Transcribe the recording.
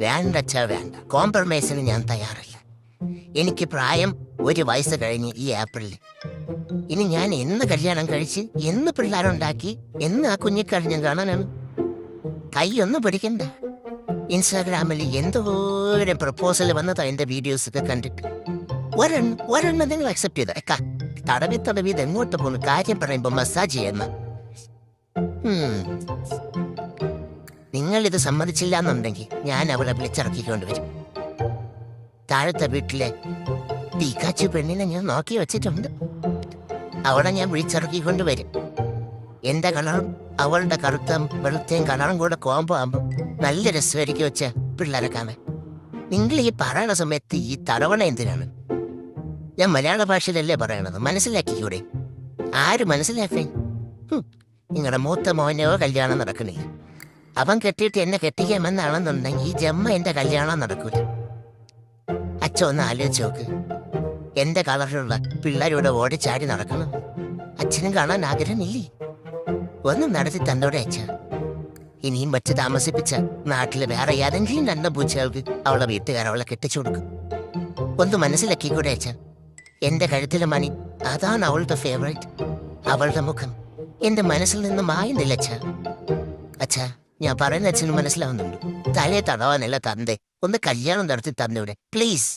വേണ്ട അച്ഛാ വേണ്ട, കോംപ്രമൈസിന് ഞാൻ തയ്യാറല്ല. എനിക്ക് പ്രായം 1 വയസ്സ് കഴിഞ്ഞ് ഈ ഏപ്രിലിൽ. ഇനി ഞാൻ എന്ന് കല്യാണം കഴിച്ച് എന്ന് പിള്ളേരുണ്ടാക്കി എന്ന് ആ കുഞ്ഞിക്കഴിഞ്ഞ് കാണാനാണ്? കൈയൊന്നും പിടിക്കണ്ട. ഇൻസ്റ്റാഗ്രാമിൽ എന്തോരം പ്രപ്പോസൽ വന്നതാ എന്റെ വീഡിയോസ് ഒക്കെ കണ്ടിട്ട്. ഒരെണ്ണം നിങ്ങൾ അക്സെപ്റ്റ് ചെയ്ത തടവി ഇത് എങ്ങോട്ട് പോകുന്നു? കാര്യം പറയുമ്പോ മസാജ് ചെയ്യുന്ന നിങ്ങളിത് സമ്മതിച്ചില്ല എന്നുണ്ടെങ്കിൽ ഞാൻ അവളെ വിളിച്ചിറക്കിക്കൊണ്ടുവരും. താഴത്തെ വീട്ടിലെ തീക്കാച്ചു പെണ്ണിനെ ഞാൻ നോക്കി വെച്ചിട്ടുണ്ട്. അവളെ ഞാൻ വിളിച്ചിറക്കിക്കൊണ്ടുവരും. എന്റെ കളറും അവളുടെ കറുത്ത വെളുത്തയും കളറും കൂടെ കോമ്പോ ആകുമ്പോൾ നല്ല രസമായിരിക്കും വെച്ച പിള്ളേരെ കാണാൻ. നിങ്ങൾ ഈ പറയണ സമയത്ത് ഈ തടവണ എന്തിനാണ്? ഞാൻ മലയാള ഭാഷയിലല്ലേ പറയണത്, മനസ്സിലാക്കിക്കൂടെ? ആര് മനസ്സിലാക്കേ? നിങ്ങളുടെ മൂത്ത മോനോ കല്യാണം നടക്കണില്ല. അവൻ കെട്ടിയിട്ട് എന്നെ കെട്ടിക്കാമെന്നാണെന്നുണ്ടെങ്കിൽ ഈ ജമ്മ എന്റെ കല്യാണം നടക്കൂല. അച്ഛ ഒന്ന് ആലോചിച്ച് നോക്ക്. എന്റെ കളറിലുള്ള പിള്ളേരോട് ഓടിച്ചാടി നടക്കണം. അച്ഛനും കാണാൻ ആഗ്രഹമില്ലേ? ഒന്നും നടത്തി തന്നോടെ അച്ഛ. ഇനിയും വച്ച് താമസിപ്പിച്ച നാട്ടില് വേറെ ഏതെങ്കിലും 2 പൂച്ചകൾക്ക് അവളെ വീട്ടുകാരവളെ കെട്ടിച്ചു കൊടുക്കും. ഒന്ന് മനസ്സിലാക്കിക്കൂടെ അച്ഛ? എന്റെ കഴുത്തിലെ മണി അതാണ് അവളുടെ ഫേവറേറ്റ്. അവളുടെ മുഖം എന്റെ മനസ്സിൽ നിന്ന് മായുന്നില്ല അച്ഛ. അച്ഛാ, ഞാൻ പറയുന്ന അച്ഛന് മനസ്സിലാവുന്നുണ്ട്. തലയെ തടവാനല്ല തന്തേ, ഒന്ന് കല്യാണം നടത്തി തന്നൂടെ പ്ലീസ്?